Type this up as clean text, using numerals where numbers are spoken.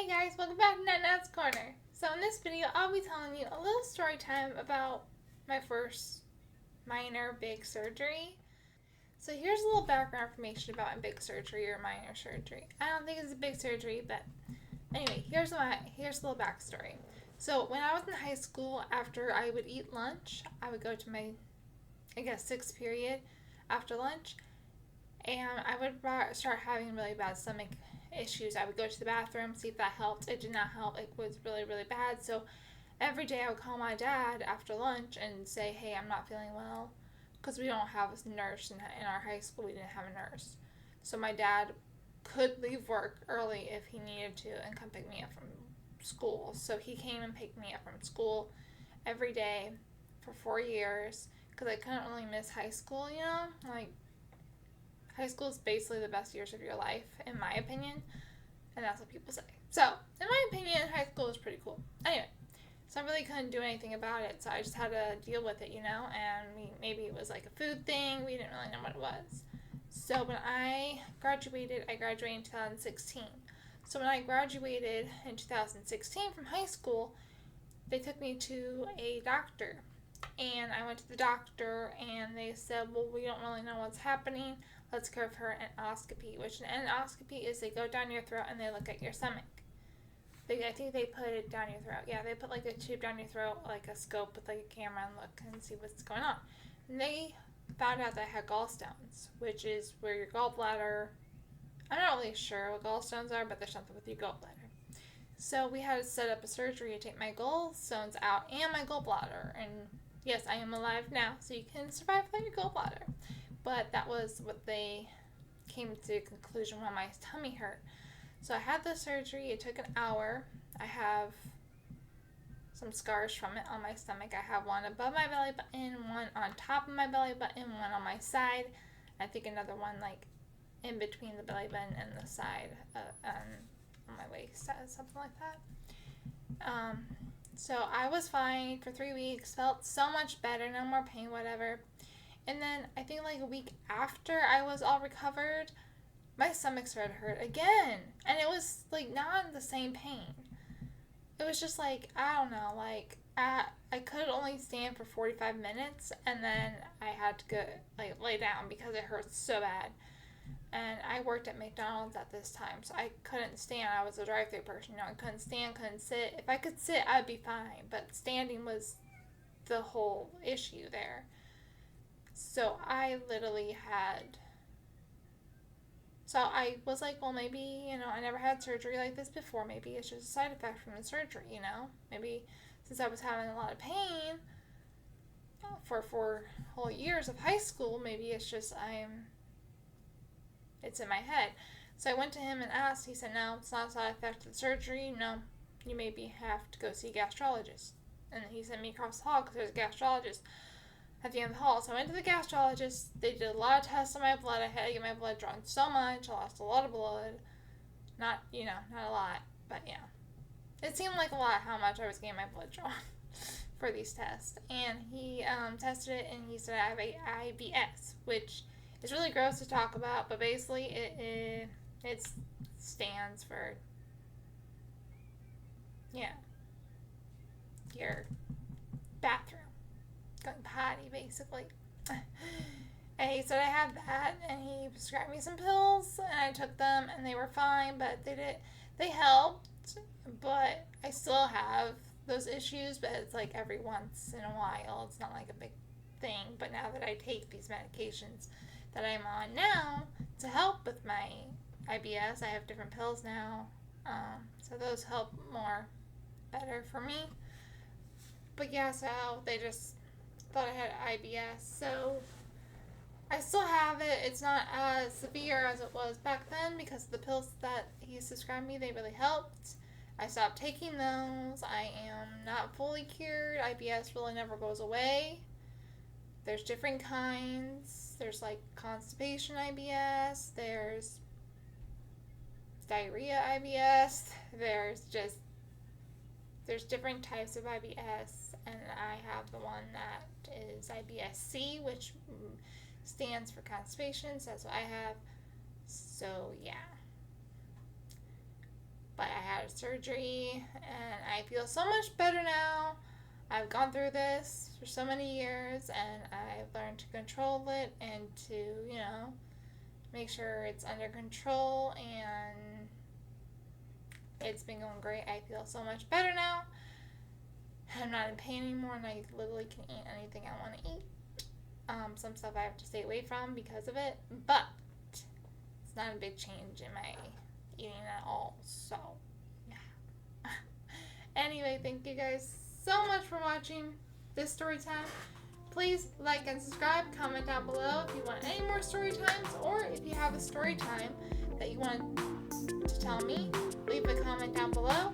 Hey guys, welcome back to Nat's Corner. So in this video, I'll be telling you a little story time about my first minor big surgery. So here's a little background information about my big surgery or minor surgery. I don't think it's a big surgery, but anyway, here's a little backstory. So when I was in high school, after I would eat lunch, I would go to my, sixth period after lunch, and I would start having really bad stomach issues. I would go to the bathroom, see if that helped. It did not help. It was really, really bad. So every day I would call my dad after lunch and say, hey, I'm not feeling well, because we don't have a nurse in our high school. We didn't have a nurse. So my dad could leave work early if he needed to and come pick me up from school. So he came and picked me up from school every day for 4 years, because I couldn't really miss high school, like high school is basically the best years of your life, in my opinion, and that's what people say. So, in my opinion, high school was pretty cool. Anyway, so I really couldn't do anything about it, so I just had to deal with it, and maybe it was like a food thing. We didn't really know what it was. So when I graduated in 2016. So when I graduated in 2016 from high school, they took me to a doctor. And I went to the doctor, and they said, well, we don't really know what's happening. Let's go for an endoscopy, which an endoscopy is they go down your throat and they look at your stomach. I think they put it down your throat. Yeah, they put like a tube down your throat, like a scope with like a camera, and look and see what's going on. And they found out that I had gallstones, which is where your gallbladder, I'm not really sure what gallstones are, but there's something with your gallbladder. So we had to set up a surgery to take my gallstones out and my gallbladder. And yes, I am alive now, so you can survive without your gallbladder. But that was what they came to the conclusion when my tummy hurt. So I had the surgery. It took an hour. I have some scars from it on my stomach. I have one above my belly button, one on top of my belly button, one on my side. I think another one like in between the belly button and the side on my waist, something like that. So I was fine for 3 weeks. Felt so much better. No more pain, whatever. And then I think like a week after I was all recovered, my stomach started to hurt again. And it was like not the same pain. It was just like, I don't know, like I could only stand for 45 minutes, and then I had to go like lay down because it hurt so bad. And I worked at McDonald's at this time, so I couldn't stand. I was a drive-thru person, I couldn't stand, couldn't sit. If I could sit, I'd be fine, but standing was the whole issue there. So I was like, well, maybe, I never had surgery like this before. Maybe it's just a side effect from the surgery, Maybe since I was having a lot of pain for 4 whole years of high school, maybe it's just it's in my head. So I went to him and asked. He said, no, it's not a side effect of the surgery. No, you maybe have to go see a gastrologist. And he sent me across the hall because there's a gastrologist at the end of the hall. So I went to the gastrologist. They did a lot of tests on my blood. I had to get my blood drawn so much. I lost a lot of blood. Not a lot, but yeah. It seemed like a lot how much I was getting my blood drawn for these tests. And he tested it, and he said I have a IBS, which is really gross to talk about, but basically it stands for, your bathroom. Going potty, basically. And he said I had that, and he prescribed me some pills, and I took them, and they were fine, but they helped, but I still have those issues, but it's like every once in a while. It's not like a big thing, but now that I take these medications that I'm on now to help with my IBS, I have different pills now, so those help better for me. But yeah, so they just thought I had IBS, so I still have it. It's not as severe as it was back then because the pills that he prescribed me, they really helped. I stopped taking those. I am not fully cured. IBS really never goes away. There's different kinds. There's like constipation IBS. There's diarrhea IBS. There's different types of IBS, and I have the one that is IBS-C, which stands for constipation, so that's what I have. So yeah. but I had a surgery and I feel so much better now. I've gone through this for so many years and I've learned to control it and to, make sure it's under control, and it's been going great. I feel so much better now. I'm not in pain anymore and I literally can eat anything I want to eat. Some stuff I have to stay away from because of it, but it's not a big change in my eating at all, so yeah. Anyway, thank you guys so much for watching this story time. Please like and subscribe, comment down below if you want any more story times, or if you have a story time that you want to tell me, leave a comment down below.